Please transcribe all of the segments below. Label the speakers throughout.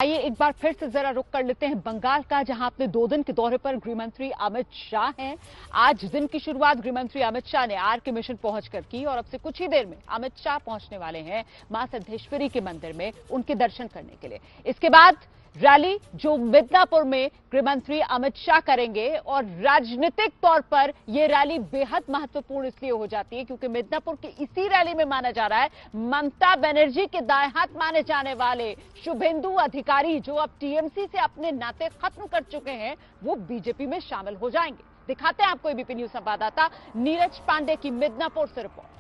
Speaker 1: आइए एक बार फिर से जरा रुक कर लेते हैं बंगाल का, जहां अपने 2 दिन के दौरे पर गृहमंत्री अमित शाह हैं। आज दिन की शुरुआत गृहमंत्री अमित शाह ने आर के मिशन पहुंचकर की और अब से कुछ ही देर में अमित शाह पहुंचने वाले हैं मां सिद्धेश्वरी के मंदिर में उनके दर्शन करने के लिए। इसके बाद रैली जो मिदनापुर में गृहमंत्री अमित शाह करेंगे, और राजनीतिक तौर पर यह रैली बेहद महत्वपूर्ण इसलिए हो जाती है क्योंकि मिदनापुर की इसी रैली में माना जा रहा है ममता बनर्जी के दाएं हाथ माने जाने वाले शुभेंदु अधिकारी, जो अब टीएमसी से अपने नाते खत्म कर चुके हैं, वो बीजेपी में शामिल हो जाएंगे। दिखाते हैं आपको एबीपी न्यूज संवाददाता नीरज पांडे की मिदनापुर से रिपोर्ट।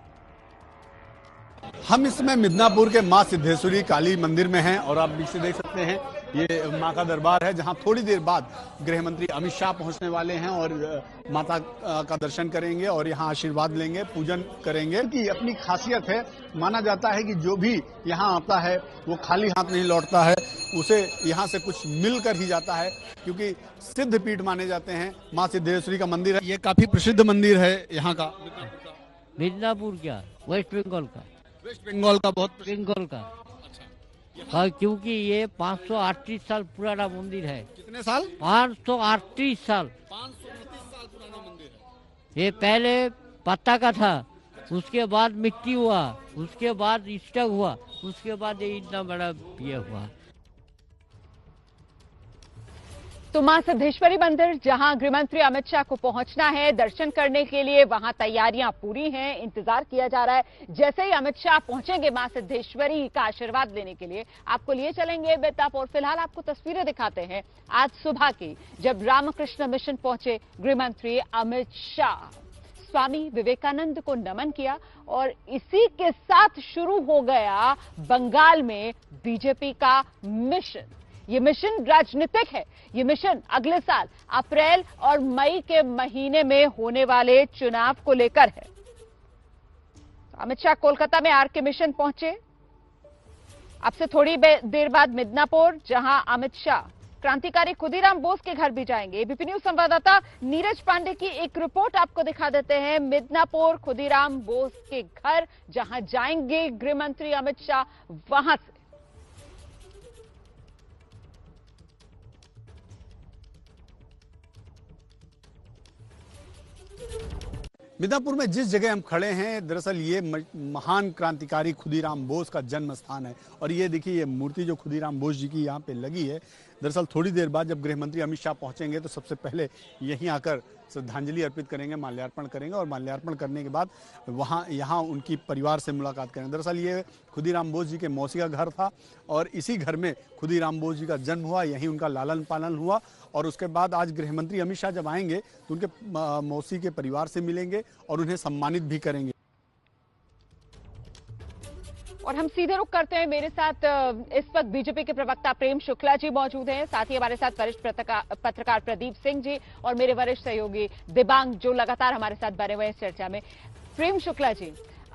Speaker 2: हम इस समय मिदनापुर के मां सिद्धेश्वरी काली मंदिर में हैं और आप पीछे देख सकते हैं ये मां का दरबार है, जहां थोड़ी देर बाद गृह मंत्री अमित शाह पहुंचने वाले हैं और माता का दर्शन करेंगे और यहां आशीर्वाद लेंगे, पूजन करेंगे। कि अपनी खासियत है, माना जाता है कि जो भी यहां आता है वो खाली हाथ नहीं लौटता है, उसे यहां से कुछ मिलकर ही जाता है, क्योंकि सिद्ध पीठ माने जाते हैं। मां सिद्धेश्वरी का मंदिर है, ये काफी प्रसिद्ध मंदिर है यहाँ का।
Speaker 3: मिदनापुर क्या, वेस्ट बंगाल का,
Speaker 2: वेस्ट बंगाल का, बहुत
Speaker 3: बंगाल का। क्योंकि ये 538 साल पुराना मंदिर है।
Speaker 2: कितने साल?
Speaker 3: 538 साल।
Speaker 2: 529 साल पुराना मंदिर है।
Speaker 3: ये पहले पत्ता का था, उसके बाद मिट्टी हुआ, उसके बाद स्टग हुआ, उसके बाद ये इतना बड़ा ये हुआ।
Speaker 1: तो मां सिद्धेश्वरी मंदिर, जहां गृहमंत्री अमित शाह को पहुंचना है दर्शन करने के लिए, वहां तैयारियां पूरी हैं, इंतजार किया जा रहा है। जैसे ही अमित शाह पहुंचेंगे मां सिद्धेश्वरी का आशीर्वाद लेने के लिए, आपको लिए चलेंगे मिदनापुर। फिलहाल आपको तस्वीरें दिखाते हैं आज सुबह की, जब रामकृष्ण मिशन पहुंचे गृहमंत्री अमित शाह। स्वामी विवेकानंद को नमन किया और इसी के साथ शुरू हो गया बंगाल में बीजेपी का मिशन। ये मिशन राजनीतिक है। ये मिशन अगले साल अप्रैल और मई के महीने में होने वाले चुनाव को लेकर है। अमित शाह कोलकाता में आर के मिशन पहुंचे। अब से थोड़ी देर बाद मिदनापुर, जहां अमित शाह क्रांतिकारी खुदीराम बोस के घर भी जाएंगे। एबीपी न्यूज संवाददाता नीरज पांडे की एक रिपोर्ट आपको दिखा देते हैं मिदनापुर खुदीराम बोस के घर, जहां जाएंगे गृहमंत्री अमित शाह, वहां से।
Speaker 2: मिदनापुर में जिस जगह हम खड़े हैं, दरअसल ये महान क्रांतिकारी खुदीराम बोस का जन्म स्थान है। और ये देखिए, ये मूर्ति जो खुदीराम बोस जी की यहाँ पे लगी है, दरअसल थोड़ी देर बाद जब गृहमंत्री अमित शाह पहुंचेंगे तो सबसे पहले यहीं आकर श्रद्धांजलि अर्पित करेंगे, माल्यार्पण करेंगे और माल्यार्पण करने के बाद यहाँ उनकी परिवार से मुलाकात करेंगे। दरअसल ये खुदीराम बोस जी के मौसी का घर था और इसी घर में खुदीराम बोस जी का जन्म हुआ, यहीं उनका लालन पालन हुआ। और उसके बाद आज गृहमंत्री अमित शाह जब आएंगे तो उनके मौसी के परिवार से मिलेंगे और उन्हें सम्मानित भी करेंगे।
Speaker 1: और हम सीधे रुख करते हैं, मेरे साथ इस वक्त बीजेपी के प्रवक्ता प्रेम शुक्ला जी मौजूद हैं, साथ ही हमारे साथ वरिष्ठ पत्रकार प्रदीप सिंह जी और मेरे वरिष्ठ सहयोगी दिबांग, जो लगातार हमारे साथ बने हुए हैं इस चर्चा में। प्रेम शुक्ला जी,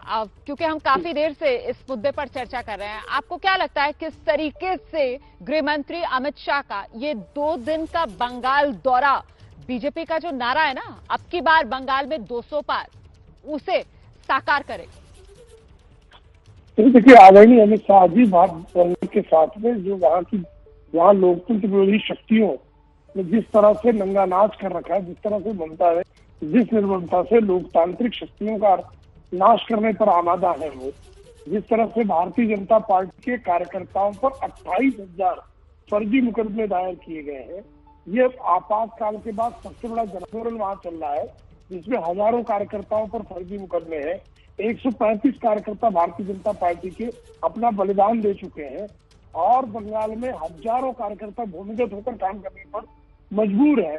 Speaker 1: क्योंकि हम काफी देर से इस मुद्दे पर चर्चा कर रहे हैं, आपको क्या लगता है किस तरीके से गृहमंत्री अमित शाह का ये 2 दिन का बंगाल दौरा बीजेपी का जो नारा है ना, अब की बार बंगाल में 200 पार, उसे साकार करेगा?
Speaker 4: देखिए, आदरणीय अमित शाह जी भारत के साथ में जो वहाँ लोकतंत्र विरोधी शक्तियों ने जिस तरह से नंगा नाच कर रखा है, जिस तरह से ममता है, जिस निर्ममता से लोकतांत्रिक शक्तियों का नाश करने पर आमादा है, वो जिस तरह से भारतीय जनता पार्टी के कार्यकर्ताओं पर 28,000 फर्जी मुकदमे दायर किए गए हैं। ये आपातकाल के बाद सबसे बड़ा जनआंदोलन वहाँ चल रहा है, जिसमें हजारों कार्यकर्ताओं पर फर्जी मुकदमे हैं। 135 कार्यकर्ता भारतीय जनता पार्टी के अपना बलिदान दे चुके हैं और बंगाल में हजारों कार्यकर्ता भूमिगत होकर काम करने पर मजबूर है।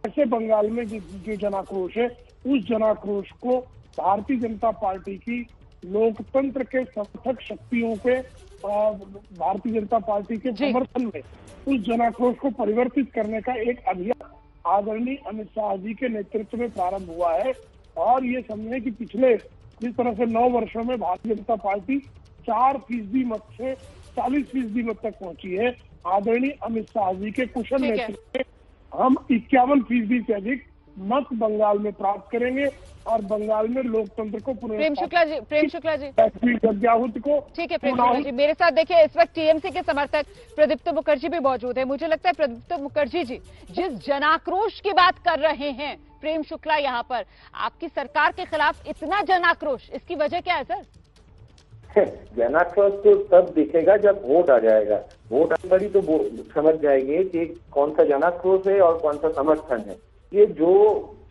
Speaker 4: ऐसे बंगाल में जो जनाक्रोश है, उस जनाक्रोश को भारतीय जनता पार्टी की लोकतंत्र के समर्थक शक्तियों के भारतीय जनता पार्टी के समर्थन में उस जनाक्रोश को परिवर्तित करने का एक अभियान आदरणीय अमित शाह जी के नेतृत्व में प्रारंभ हुआ है। और ये समझे कि पिछले जिस तरह से 9 वर्षों में भारतीय जनता पार्टी 4% मत से 40% मत तक पहुंची है, आदरणीय अमित शाह जी के कुशल नेतृत्व में हम 51% से अधिक मत बंगाल में प्राप्त करेंगे और बंगाल में लोकतंत्र को
Speaker 1: प्रेम शुक्ला जी,
Speaker 4: गद्याहुत को।
Speaker 1: ठीक है प्रेम शुक्ला जी, मेरे साथ देखिए इस वक्त टीएमसी के समर्थक प्रदीप्त मुखर्जी भी मौजूद है। मुझे लगता है प्रदीप्त मुखर्जी जी जिस जनाक्रोश की बात कर रहे हैं प्रेम शुक्ला यहाँ पर, आपकी सरकार के खिलाफ इतना जनाक्रोश, इसकी वजह क्या है सर?
Speaker 5: जनाक्रोश तो तब दिखेगा जब वोट आ जाएगा। वोट आने पर ही तो समझ जाएंगे कि कौन सा जनाक्रोश है और कौन सा समर्थन है। ये जो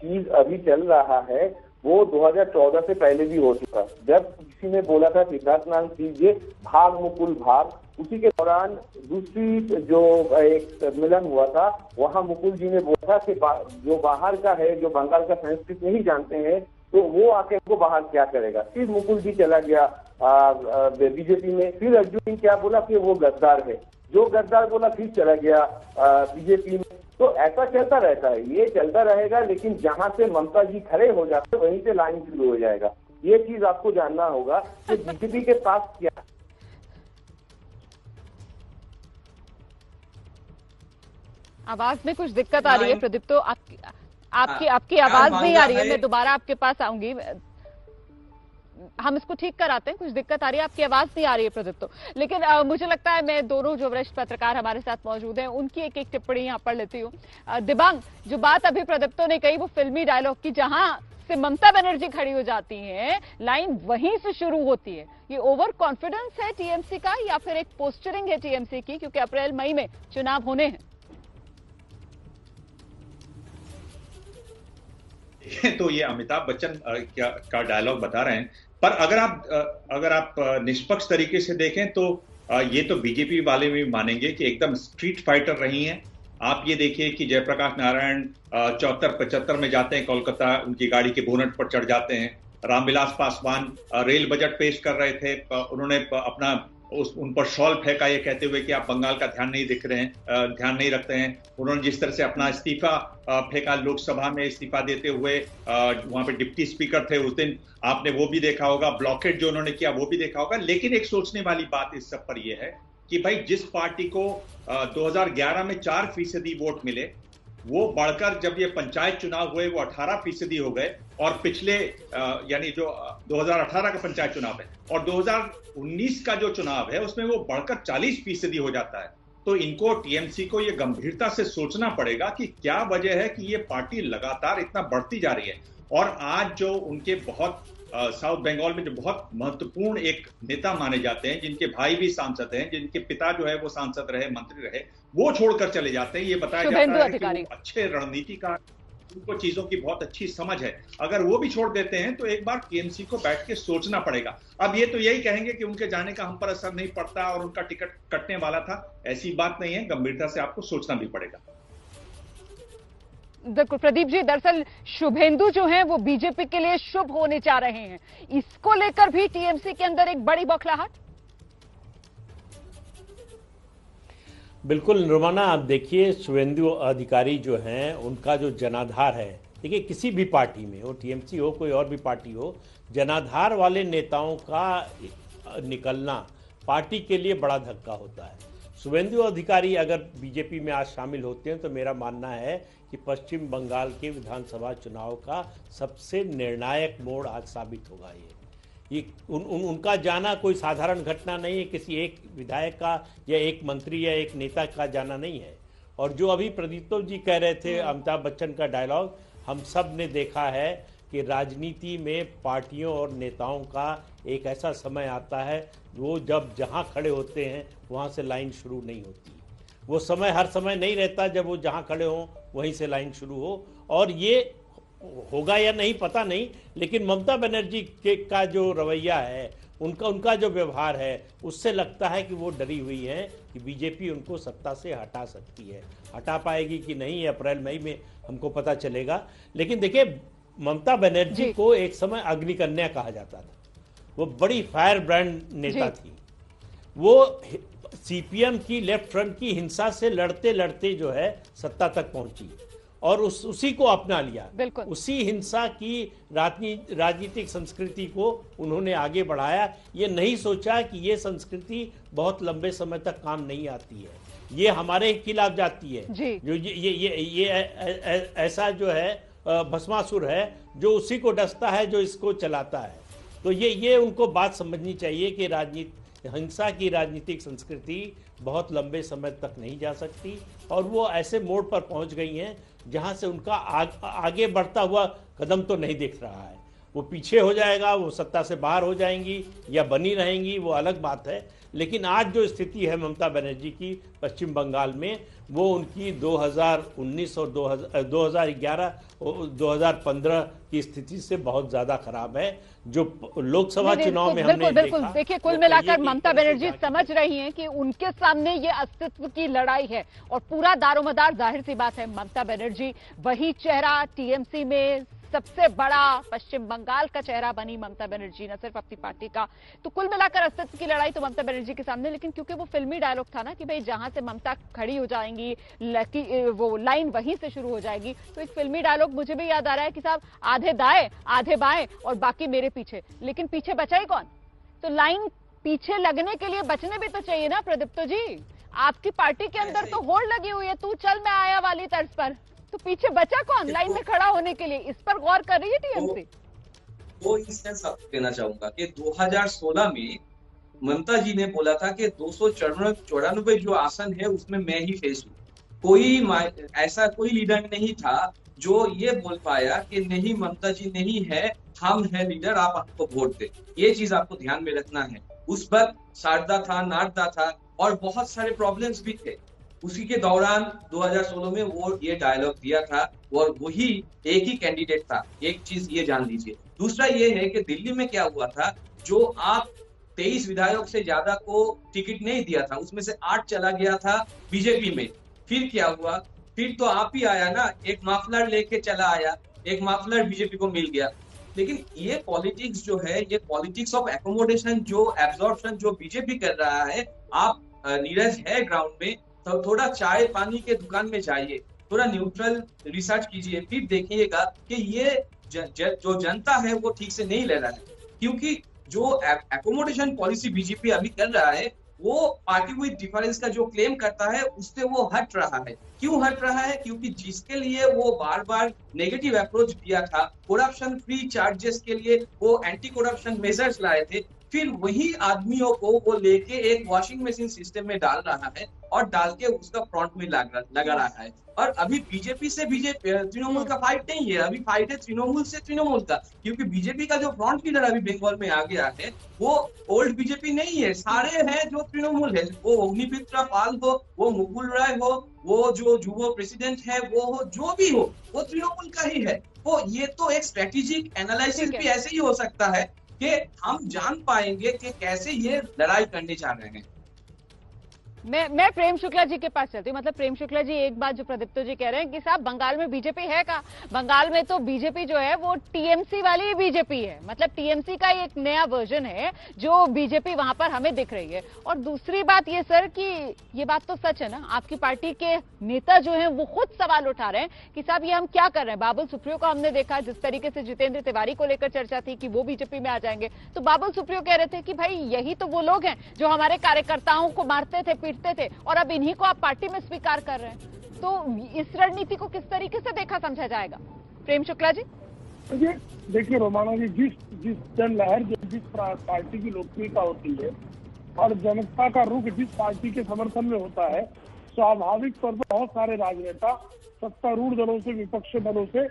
Speaker 5: चीज अभी चल रहा है वो 2014 से पहले भी हो चुका। जब किसी ने बोला था सिद्धार्थनाथ सिंह भाग मुकुल भाग, उसी के दौरान दूसरी जो एक सम्मेलन हुआ था वहां मुकुल जी ने बोला था कि जो बाहर का है, जो बंगाल का संस्कृत नहीं जानते हैं तो वो आके उनको बाहर क्या करेगा। फिर मुकुल जी चला गया बीजेपी में। फिर अर्जुन सिंह क्या बोला कि वो गद्दार है, जो गद्दार बोला फिर चला गया बीजेपी में। तो ऐसा चलता रहता है, ये चलता रहेगा। लेकिन जहां से ममता जी खड़े हो जाते वहीं से लाइन शुरू हो जाएगा। ये चीज आपको जानना होगा कि बीजेपी के पास क्या।
Speaker 1: आवाज में कुछ दिक्कत आ रही है प्रदीप, तो आपकी आवाज नहीं आ रही है। मैं दोबारा आपके पास आऊंगी, हम इसको ठीक कराते हैं। कुछ दिक्कत आ रही है, आपकी आवाज नहीं आ रही है प्रदीप। तो लेकिन मुझे लगता है मैं दोनों जो वरिष्ठ पत्रकार हमारे साथ मौजूद हैं उनकी एक एक टिप्पणी यहाँ पर लेती हूँ। दिबांग, जो बात अभी प्रदीप्तो ने कही वो फिल्मी डायलॉग की, जहां से ममता बनर्जी खड़ी हो जाती हैं लाइन वहीं से शुरू होती है। ये ओवर कॉन्फिडेंस है टीएमसी का या फिर एक पोस्टरिंग है टीएमसी की, क्योंकि अप्रैल मई में चुनाव होने हैं?
Speaker 6: तो ये अमिताभ बच्चन का डायलॉग बता रहे हैं, पर अगर आप निष्पक्ष तरीके से देखें तो ये तो बीजेपी वाले भी मानेंगे कि एकदम स्ट्रीट फाइटर रही हैं। आप ये देखिए कि जयप्रकाश नारायण 74-75 में जाते हैं कोलकाता, उनकी गाड़ी के बोनट पर चढ़ जाते हैं। रामविलास पासवान रेल बजट पेश कर रहे थे, उन्होंने अपना उन पर शॉल फेंका ये कहते हुए कि आप बंगाल का ध्यान नहीं रखते हैं। उन्होंने जिस तरह से अपना इस्तीफा फेंका लोकसभा में, इस्तीफा देते हुए वहां पे डिप्टी स्पीकर थे उस दिन, आपने वो भी देखा होगा। ब्लॉकेट जो उन्होंने किया वो भी देखा होगा। लेकिन एक सोचने वाली बात इस सब पर यह है कि भाई जिस पार्टी को 2011 में 4% वोट मिले, वो बढ़कर जब ये पंचायत चुनाव हुए वो 18% हो गए, और पिछले यानी जो 2018 का पंचायत चुनाव है और 2019 का जो चुनाव है उसमें वो बढ़कर 40% हो जाता है। तो इनको, टीएमसी को ये गंभीरता से सोचना पड़ेगा कि क्या वजह है कि ये पार्टी लगातार इतना बढ़ती जा रही है। और आज जो उनके बहुत साउथ बंगाल में जो बहुत महत्वपूर्ण एक नेता माने जाते हैं, जिनके भाई भी सांसद हैं, जिनके पिता जो है वो सांसद रहे, मंत्री रहे, वो छोड़कर चले जाते हैं। ये बताया जाता है कि वो अच्छे रणनीतिकार, उनको चीजों की बहुत अच्छी समझ है। अगर वो भी छोड़ देते हैं तो एक बार टीएमसी को बैठ के सोचना पड़ेगा। अब ये तो यही कहेंगे कि उनके जाने का हम पर असर नहीं पड़ता और उनका टिकट कटने वाला था, ऐसी बात नहीं है। गंभीरता से आपको सोचना भी पड़ेगा।
Speaker 1: प्रदीप जी, दरअसल शुभेंदु जो हैं वो बीजेपी के लिए शुभ होने जा रहे हैं, इसको लेकर भी टीएमसी के अंदर एक बड़ी बौखलाहट।
Speaker 7: बिल्कुल रोमाना, आप देखिए शुभेंदु अधिकारी जो हैं उनका जो जनाधार है, देखिए किसी भी पार्टी में हो, टीएमसी हो कोई और भी पार्टी हो, जनाधार वाले नेताओं का निकलना पार्टी के लिए बड़ा धक्का होता है। शुभेंदु अधिकारी अगर बीजेपी में आज शामिल होते हैं तो मेरा मानना है कि पश्चिम बंगाल के विधानसभा चुनाव का सबसे निर्णायक मोड़ आज साबित होगा। ये उनका जाना कोई साधारण घटना नहीं है, किसी एक विधायक का या एक मंत्री या एक नेता का जाना नहीं है। और जो अभी प्रदीप जी कह रहे थे अमिताभ बच्चन का डायलॉग, हम सब ने देखा है कि राजनीति में पार्टियों और नेताओं का एक ऐसा समय आता है वो जब जहां खड़े होते हैं वहां से लाइन शुरू नहीं होती। वो समय हर समय नहीं रहता जब वो जहां खड़े हों वहीं से लाइन शुरू हो। और ये होगा या नहीं पता नहीं, लेकिन ममता बनर्जी का जो रवैया है, उनका जो व्यवहार है, उससे लगता है कि वो डरी हुई है कि बीजेपी उनको सत्ता से हटा सकती है। हटा पाएगी कि नहीं अप्रैल मई में हमको पता चलेगा। लेकिन देखिए, ममता बनर्जी को एक समय अग्निकन्या कहा जाता था। वो बड़ी फायर ब्रांड नेता थी। वो सीपीएम की लेफ्ट फ्रंट की हिंसा से लड़ते लड़ते जो है सत्ता तक पहुंची और उसी को अपना लिया। उसी हिंसा की राजनीतिक संस्कृति को उन्होंने आगे बढ़ाया। ये नहीं सोचा कि ये संस्कृति बहुत लंबे समय तक काम नहीं आती है, ये हमारे खिलाफ जाती है। जो ये ऐसा जो है भस्मासुर है जो उसी को डसता है जो इसको चलाता है। तो ये उनको बात समझनी चाहिए कि हिंसा की राजनीतिक संस्कृति बहुत लंबे समय तक नहीं जा सकती और वो ऐसे मोड़ पर पहुंच गई हैं जहां से उनका आगे बढ़ता हुआ कदम तो नहीं दिख रहा है। वो पीछे हो जाएगा, वो सत्ता से बाहर हो जाएंगी या बनी रहेंगी, वो अलग बात है। लेकिन आज जो स्थिति है ममता बनर्जी की पश्चिम बंगाल में, वो उनकी 2019 और 2011 और 2015 की स्थिति से बहुत ज्यादा खराब है। जो लोकसभा चुनाव में हमने
Speaker 1: बिल्कुल देखिए, कुल मिलाकर ममता बनर्जी समझ रही हैं कि उनके सामने ये अस्तित्व की लड़ाई है और पूरा दारोमदार, जाहिर सी बात है, ममता बनर्जी वही चेहरा टीएमसी में सबसे बड़ा पश्चिम बंगाल का चेहरा बनी ममता बनर्जी, न सिर्फ अपनी पार्टी का। तो कुल मिलाकर अस्तित्व की लड़ाई तो ममता बनर्जी के सामने, लेकिन क्योंकि वो फिल्मी डायलॉग था ना कि भाई जहां से ममता खड़ी हो जाएंगी वो लाइन वहीं से शुरू हो जाएगी, तो एक फिल्मी डायलॉग मुझे भी याद आ रहा है कि साहब आधे दाएं आधे बाएं और बाकी मेरे पीछे, लेकिन पीछे बचा ही कौन? तो लाइन पीछे लगने के लिए बचने भी तो चाहिए ना प्रदीप्तो जी। आपकी पार्टी के अंदर तो होड़ लगी हुई है, तू चल मैं आया वाली तर्ज पर, तो पीछे बचा कौन लाइन में खड़ा होने के लिए? इस पर गौर कर रही है टीएमसी।
Speaker 8: वो इंस्टेंस आपको देना चाहूंगा कि 2016 में ममता जी ने बोला था कि 294 जो आसन है उसमें मैं ही फेस हूँ। ऐसा कोई लीडर नहीं था जो ये बोल पाया कि नहीं ममता जी नहीं है, हम है लीडर, आप आपको वोट दे। ये चीज आपको ध्यान में रखना है। उस वक्त शारदा था, नारदा था और बहुत सारे प्रॉब्लम्स भी थे। उसी के दौरान 2016 में वो ये डायलॉग दिया था और वही एक ही कैंडिडेट था। एक चीज ये जान लीजिए। दूसरा ये है कि दिल्ली में क्या हुआ था, जो आप 23 विधायक से ज्यादा को टिकट नहीं दिया था, उसमें से 8 चला गया था बीजेपी में। फिर क्या हुआ? फिर तो आप ही आया ना, एक माफलर लेके चला आया, एक माफलर बीजेपी को मिल गया। लेकिन ये पॉलिटिक्स जो है, ये पॉलिटिक्स ऑफ एकोमोडेशन, जो एब्जॉर्प्शन जो बीजेपी कर रहा है, आप नीरज है ग्राउंड में, तो थोड़ा चाय पानी के दुकान में जाइए, थोड़ा न्यूट्रल रिसर्च कीजिए, फिर देखिएगा कि ये जो जनता है वो ठीक से नहीं ले रहा है। क्योंकि जो एकोमोडेशन पॉलिसी बीजेपी अभी कर रहा है, वो पार्टी विद डिफरेंस का जो क्लेम करता है उससे वो हट रहा है। क्यों हट रहा है? क्योंकि जिसके लिए वो बार बार नेगेटिव अप्रोच दिया था, करप्शन फ्री चार्जेस के लिए वो एंटी करप्शन मेजर्स लाए थे, फिर वही आदमियों को वो लेके एक वॉशिंग मशीन सिस्टम में डाल रहा है और डाल के उसका फ्रंट में लगा रहा है। और अभी बीजेपी से तृणमूल का फाइट नहीं है, अभी फाइट है तृणमूल से तृणमूल का। क्योंकि बीजेपी का जो फ्रंट लीडर अभी बंगाल में आ गया है, वो ओल्ड बीजेपी नहीं है, सारे हैं जो तृणमूल है। वो अग्निमित्रा पाल हो, वो मुकुल राय हो, वो जो युवा प्रेसिडेंट है वो हो, जो भी हो, वो तृणमूल का ही है। तो ये तो एक स्ट्रेटेजिक एनालिसिस भी ऐसे ही हो सकता है कि हम जान पाएंगे कि कैसे ये लड़ाई करने जा रहे हैं।
Speaker 1: मैं प्रेम शुक्ला जी के पास चलती हूँ। मतलब प्रेम शुक्ला जी, एक बात जो प्रदीप्तो जी कह रहे हैं कि साहब बंगाल में बीजेपी है का? बंगाल में तो बीजेपी जो है वो टीएमसी वाली बीजेपी है। मतलब टीएमसी का एक नया वर्जन है जो बीजेपी वहां पर हमें दिख रही है। और दूसरी बात ये सर कि ये बात तो सच है ना, आपकी पार्टी के नेता जो है वो खुद सवाल उठा रहे हैं कि साहब ये हम क्या कर रहे हैं। बाबुल सुप्रियो को हमने देखा, जिस तरीके से जितेंद्र तिवारी को लेकर चर्चा थी कि वो बीजेपी में आ जाएंगे, तो बाबुल सुप्रियो कह रहे थे कि भाई यही तो वो लोग हैं जो हमारे कार्यकर्ताओं को मारते थे, थे और अब इन्हीं को आप पार्टी में स्वीकार कर रहे हैं। तो इस रणनीति को किस तरीके से देखा समझा जाएगा? प्रेम शुक्ला जी।
Speaker 4: देखिए रोमाना जी, जिस जन लहर जिस पार्टी की लोकप्रियता होती है और जनता का रुख जिस पार्टी के समर्थन में होता है, स्वाभाविक तौर पर बहुत सारे राजनेता सत्तारूढ़ दलों से, विपक्ष दलों से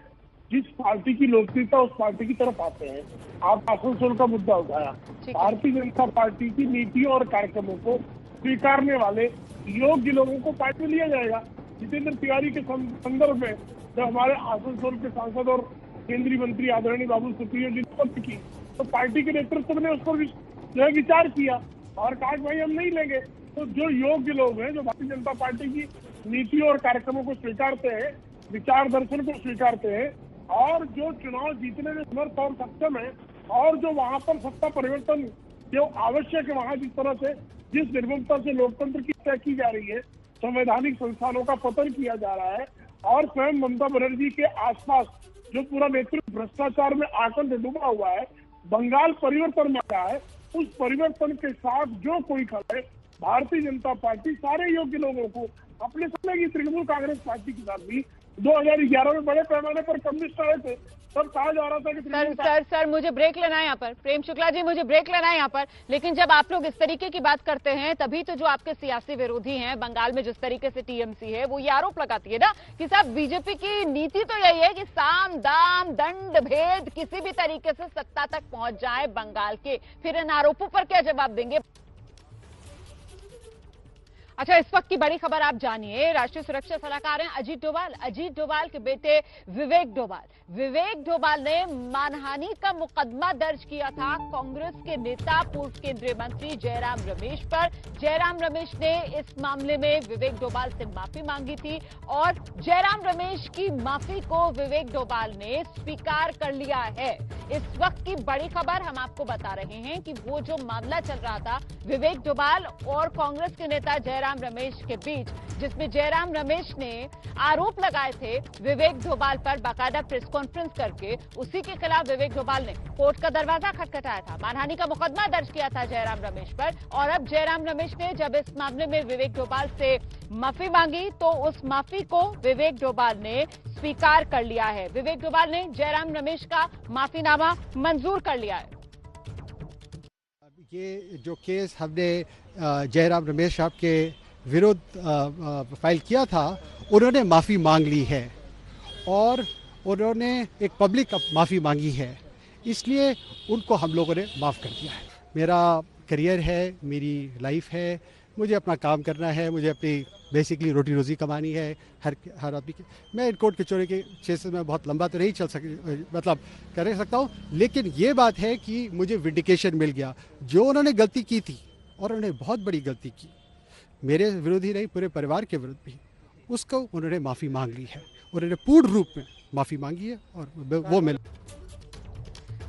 Speaker 4: जिस पार्टी की लोकप्रियता उस पार्टी की तरफ आते हैं। आप आसनसोल का मुद्दा उठाया, भारतीय जनता पार्टी की नीतियों और कार्यक्रमों को स्वीकारने वाले योग्य लोगों को पार्टी में लिया जाएगा। जितेंद्र तिवारी के संदर्भ में जब हमारे आसनसोल के सांसद और केंद्रीय मंत्री आदरणीय बाबुल सुप्रियो जी ने की, तो पार्टी के नेतृत्व ने उस पर जो है विचार किया और कहा कि भाई हम नहीं लेंगे। तो जो योग्य लोग हैं, जो भारतीय जनता पार्टी की नीतियों और कार्यक्रमों को स्वीकारते हैं, विचार दर्शन को स्वीकारते हैं और जो चुनाव जीतने में समर्थ और सक्षम है और जो वहां पर सत्ता परिवर्तन जो आवश्यक है, वहां जिस तरह से जिस निर्भरता से लोकतंत्र की हत्या की जा रही है, संवैधानिक संस्थानों का पतन किया जा रहा है और स्वयं ममता बनर्जी के आसपास जो पूरा नेतृत्व भ्रष्टाचार में आकर डूबा हुआ है, बंगाल परिवर्तन में आया है, उस परिवर्तन के साथ जो कोई खड़ा है, भारतीय जनता पार्टी सारे योग्य लोगों को अपने समय की तृणमूल कांग्रेस पार्टी के साथ भी 2011 में बड़े पैमाने पर कम्युनिस्ट आए थे, तब कहा जा रहा था कि
Speaker 1: सर मुझे ब्रेक लेना है यहाँ पर। प्रेम शुक्ला जी, मुझे ब्रेक लेना है यहाँ पर। लेकिन जब आप लोग इस तरीके की बात करते हैं तभी तो जो आपके सियासी विरोधी हैं बंगाल में, जिस तरीके से टीएमसी है, वो ये आरोप लगाती है ना कि साहब बीजेपी की नीति तो यही है कि साम दाम दंड भेद किसी भी तरीके से सत्ता तक पहुंच जाए बंगाल के। फिर इन आरोपों पर क्या जवाब देंगे? अच्छा, इस वक्त की बड़ी खबर आप जानिए। राष्ट्रीय सुरक्षा सलाहकार हैं अजीत डोभाल। अजीत डोभाल के बेटे विवेक डोभाल ने मानहानि का मुकदमा दर्ज किया था कांग्रेस के नेता पूर्व केंद्रीय मंत्री जयराम रमेश पर। जयराम रमेश ने इस मामले में विवेक डोभाल से माफी मांगी थी और जयराम रमेश की माफी को विवेक डोभाल ने स्वीकार कर लिया है। इस वक्त की बड़ी खबर हम आपको बता रहे हैं कि वो जो मामला चल रहा था विवेक डोभाल और कांग्रेस के नेता जयराम रमेश के बीच, जिसमें जयराम रमेश ने आरोप लगाए थे विवेक डोभाल पर बाकायदा प्रेस कॉन्फ्रेंस करके, उसी के खिलाफ विवेक डोभाल ने कोर्ट का दरवाजा खटखटाया था, मानहानि का मुकदमा दर्ज किया था जयराम रमेश पर। और अब जयराम रमेश ने जब इस मामले में विवेक डोभाल से माफी मांगी तो उस माफी को विवेक डोभाल ने स्वीकार कर लिया है। विवेक डोभाल ने जयराम रमेश का माफीनामा मंजूर कर लिया है।
Speaker 9: ये जो केस हमने जयराम रमेश साहब के विरुद्ध फाइल किया था, उन्होंने माफ़ी मांग ली है और उन्होंने एक पब्लिक माफ़ी मांगी है, इसलिए उनको हम लोगों ने माफ़ कर दिया है। मेरा करियर है, मेरी लाइफ है, मुझे अपना काम करना है, मुझे अपनी बेसिकली रोटी रोज़ी कमानी है हर आदमी की। मैं इन कोर्ट कचौड़ी के केसेस में बहुत लंबा तो नहीं कर सकता हूँ, लेकिन ये बात है कि मुझे विंडिकेशन मिल गया। जो उन्होंने गलती की थी और उन्होंने बहुत बड़ी गलती की, मेरे विरोधी नहीं पूरे परिवार के विरुद्ध भी, उसको उन्होंने माफ़ी मांग ली है। उन्होंने पूर्ण रूप में माफ़ी मांगी है और वो मिल।